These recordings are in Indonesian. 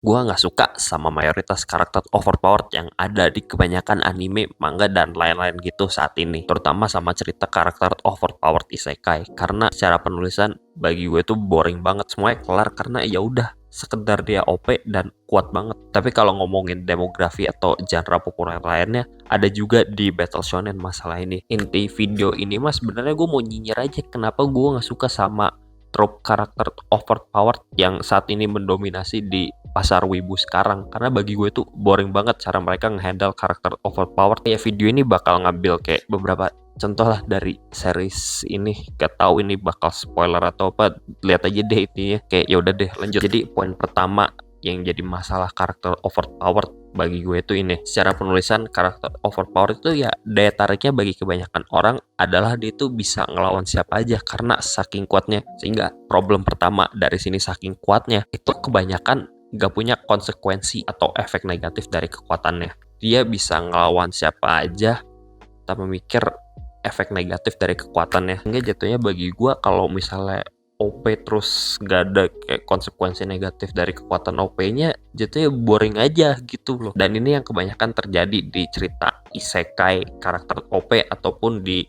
Gua nggak suka sama mayoritas karakter overpowered yang ada di kebanyakan anime, manga, dan lain-lain gitu saat ini. Terutama sama cerita karakter overpowered isekai. Karena secara penulisan bagi gue tuh boring banget. Semuanya kelar karena ya udah sekedar dia OP dan kuat banget. Tapi kalau ngomongin demografi atau genre populer lainnya, ada juga di Battle Shonen masalah ini. Inti video ini mas sebenarnya gue mau nyinyir aja kenapa gue nggak suka sama trope karakter overpowered yang saat ini mendominasi di pasar wibu sekarang. Karena bagi gue tuh boring banget cara mereka ngehandle karakter overpowered. Ya video ini bakal ngambil kayak beberapa contoh lah dari series ini. Gak tahu ini bakal spoiler atau apa, lihat aja deh intinya. Kayak ya udah deh lanjut. Jadi poin pertama yang jadi masalah karakter overpowered bagi gue itu ini, secara penulisan karakter overpowered itu ya daya tariknya bagi kebanyakan orang adalah dia tuh bisa ngelawan siapa aja karena saking kuatnya. Sehingga problem pertama dari sini, saking kuatnya itu kebanyakan gak punya konsekuensi atau efek negatif dari kekuatannya. Dia bisa ngelawan siapa aja tanpa mikir efek negatif dari kekuatannya. Sehingga jatuhnya bagi gue kalau misalnya OP terus gak ada kayak konsekuensi negatif dari kekuatan OP-nya, jatuhnya boring aja gitu loh. Dan ini yang kebanyakan terjadi di cerita isekai karakter OP ataupun di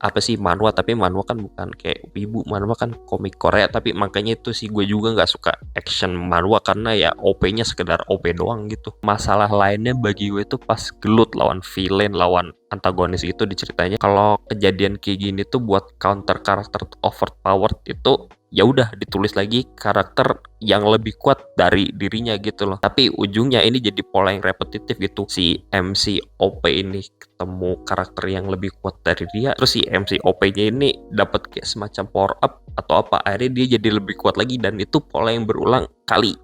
apa sih manhwa, tapi manhwa kan bukan kayak wibu, manhwa kan komik Korea. Tapi makanya itu sih gue juga nggak suka action manhwa karena ya OP-nya sekedar OP doang gitu. Masalah lainnya bagi gue tuh pas gelut lawan villain, lawan antagonis gitu di ceritanya. Kalau kejadian kayak gini tuh buat counter karakter overpowered itu ya udah ditulis lagi karakter yang lebih kuat dari dirinya gitu loh. Tapi ujungnya ini jadi pola yang repetitif gitu. Si MC OP ini ketemu karakter yang lebih kuat dari dia, terus si MC OP-nya ini dapat kayak semacam power up atau apa, akhirnya dia jadi lebih kuat lagi, dan itu pola yang berulang kali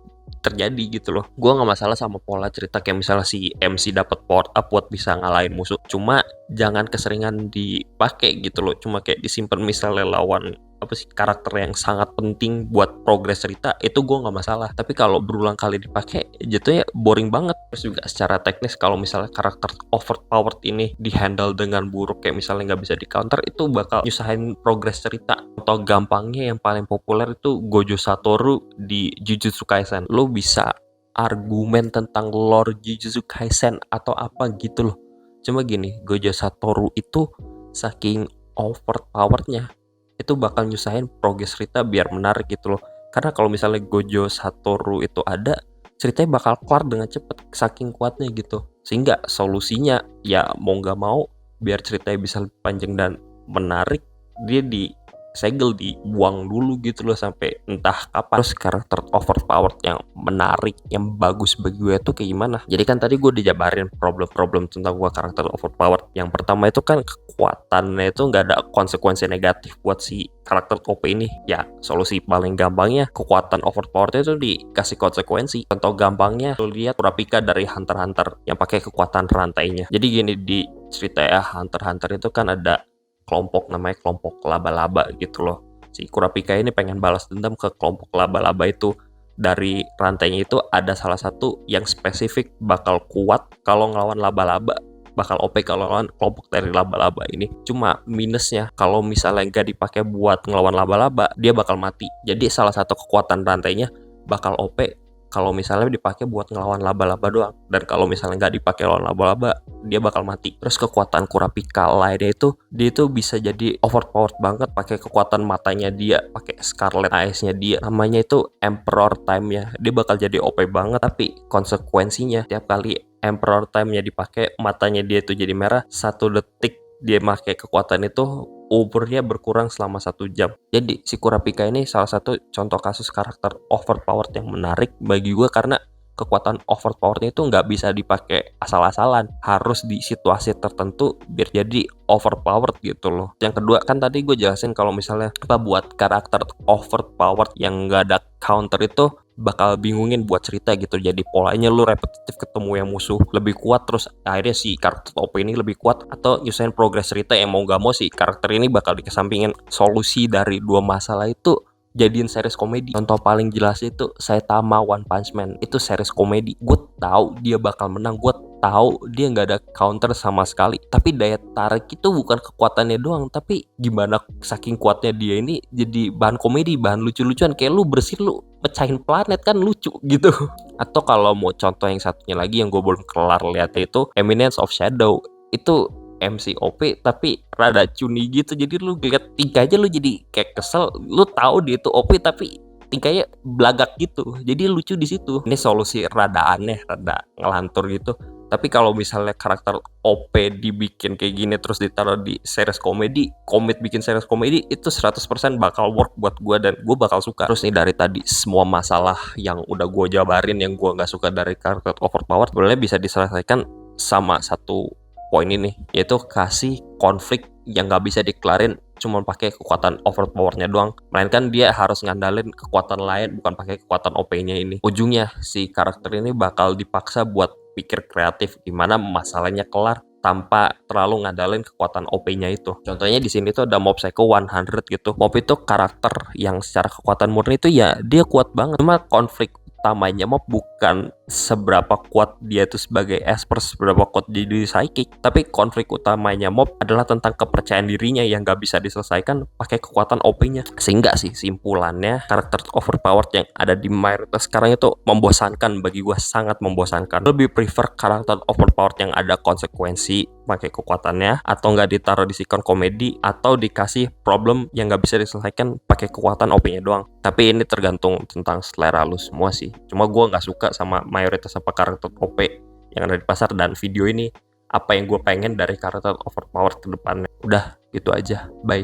terjadi gitu loh. Gua nggak masalah sama pola cerita kayak misalnya si MC dapat power up buat bisa ngalahin musuh, cuma jangan keseringan dipakai gitu loh. Cuma kayak disimpan misalnya lawan apa sih karakter yang sangat penting buat progres cerita, itu gue nggak masalah. Tapi kalau berulang kali dipakai jatuhnya boring banget. Terus juga secara teknis kalau misalnya karakter overpowered ini dihandle dengan buruk kayak misalnya nggak bisa di counter, itu bakal nyusahin progres cerita. Atau gampangnya yang paling populer itu Gojo Satoru di Jujutsu Kaisen. Lo bisa argumen tentang lore Jujutsu Kaisen atau apa gitu loh, cuma gini, Gojo Satoru itu saking overpowerednya itu bakal nyusahin progres cerita biar menarik gitu loh. Karena kalau misalnya Gojo Satoru itu ada, ceritanya bakal kelar dengan cepet saking kuatnya gitu. Sehingga solusinya ya mau nggak mau biar ceritanya bisa lebih panjang dan menarik, dia disegel, dibuang dulu gitu loh sampai entah kapan. Terus karakter overpowered yang menarik, yang bagus bagi gue tuh kayak gimana. Jadi kan tadi gue dijabarin problem-problem tentang gue karakter overpowered. Yang pertama itu kan kekuatannya itu nggak ada konsekuensi negatif buat si karakter OP ini. Ya solusi paling gampangnya kekuatan overpowered itu dikasih konsekuensi. Contoh gampangnya lu lihat Kurapika dari Hunter x Hunter yang pakai kekuatan rantainya. Jadi gini, di cerita ya Hunter x Hunter itu kan ada kelompok namanya kelompok laba-laba gitu loh. Si Kurapika ini pengen balas dendam ke kelompok laba-laba itu. Dari rantainya itu ada salah satu yang spesifik bakal kuat kalau ngelawan laba-laba, bakal OP kalau ngelawan kelompok dari laba-laba ini. Cuma minusnya kalau misalnya nggak dipakai buat ngelawan laba-laba, dia bakal mati. Jadi salah satu kekuatan rantainya bakal OP kalau misalnya dipakai buat ngelawan laba-laba doang, dan kalau misalnya nggak dipakai lawan laba-laba dia bakal mati. Terus kekuatan Kurapika lainnya itu dia itu bisa jadi overpowered banget pakai kekuatan matanya dia, pakai Scarlet Eyes-nya dia, namanya itu Emperor Time-nya. Dia bakal jadi OP banget, tapi konsekuensinya tiap kali Emperor Time-nya dipakai, matanya dia itu jadi merah, 1 detik dia pakai kekuatan itu umurnya berkurang selama 1 jam. Jadi si Kurapika ini salah satu contoh kasus karakter overpowered yang menarik bagi gue karena kekuatan overpowered itu nggak bisa dipakai asal-asalan, harus di situasi tertentu biar jadi overpowered gitu loh. Yang kedua kan tadi gue jelasin kalau misalnya apa buat karakter overpowered yang nggak ada counter itu bakal bingungin buat cerita gitu. Jadi polanya lu repetitif ketemu yang musuh lebih kuat, terus akhirnya si karakter OP ini lebih kuat, atau nyusahin progres cerita yang mau gak mau si karakter ini bakal dikesampingin. Solusi dari dua masalah itu jadiin series komedi. Contoh paling jelas itu Saitama One Punch Man, itu series komedi. Gue tahu dia bakal menang, gue tahu dia nggak ada counter sama sekali, tapi daya tarik itu bukan kekuatannya doang, tapi gimana saking kuatnya dia ini jadi bahan komedi, bahan lucu-lucuan, kayak lu bersin lu pecahin planet kan lucu gitu. Atau kalau mau contoh yang satunya lagi yang gue belum kelar lihat itu Eminence of Shadow, itu MC OP tapi rada cuni gitu, jadi lu lihat tingkah aja lu jadi kayak kesel, lu tahu dia itu OP tapi tingkahnya belagak gitu, jadi lucu di situ. Ini solusi rada aneh, rada ngelantur gitu. Tapi kalau misalnya karakter OP dibikin kayak gini terus ditaruh di series komedi, komit bikin series komedi, itu 100% bakal work buat gue dan gue bakal suka. Terus nih dari tadi semua masalah yang udah gue jabarin yang gue nggak suka dari karakter overpowered sebenarnya bisa diselesaikan sama satu poin ini, yaitu kasih konflik yang nggak bisa dikelarin cuma pakai kekuatan overpowernya doang, melainkan dia harus ngandalin kekuatan lain bukan pakai kekuatan OP-nya ini. Ujungnya si karakter ini bakal dipaksa buat pikir kreatif gimana masalahnya kelar tanpa terlalu ngandalin kekuatan OP-nya itu. Contohnya di sini tuh ada Mob Psycho 100 gitu. Mob itu karakter yang secara kekuatan murni itu ya dia kuat banget. Cuma konflik utamanya Mob bukan seberapa kuat dia itu sebagai esper, seberapa kuat jadi psychic, tapi konflik utamanya Mob adalah tentang kepercayaan dirinya yang gak bisa diselesaikan pakai kekuatan OP-nya. Sehingga sih simpulannya karakter overpowered yang ada di mayoritas sekarang itu membosankan bagi gue, sangat membosankan. Lebih prefer karakter overpowered yang ada konsekuensi pakai kekuatannya, atau nggak ditaruh di sikon komedi, atau dikasih problem yang nggak bisa diselesaikan pakai kekuatan OP-nya doang. Tapi ini tergantung tentang selera lu semua sih. Cuma gue nggak suka sama mayoritas apa karakter OP yang ada di pasar, dan video ini apa yang gue pengen dari karakter overpowered ke depannya. Udah gitu aja, bye.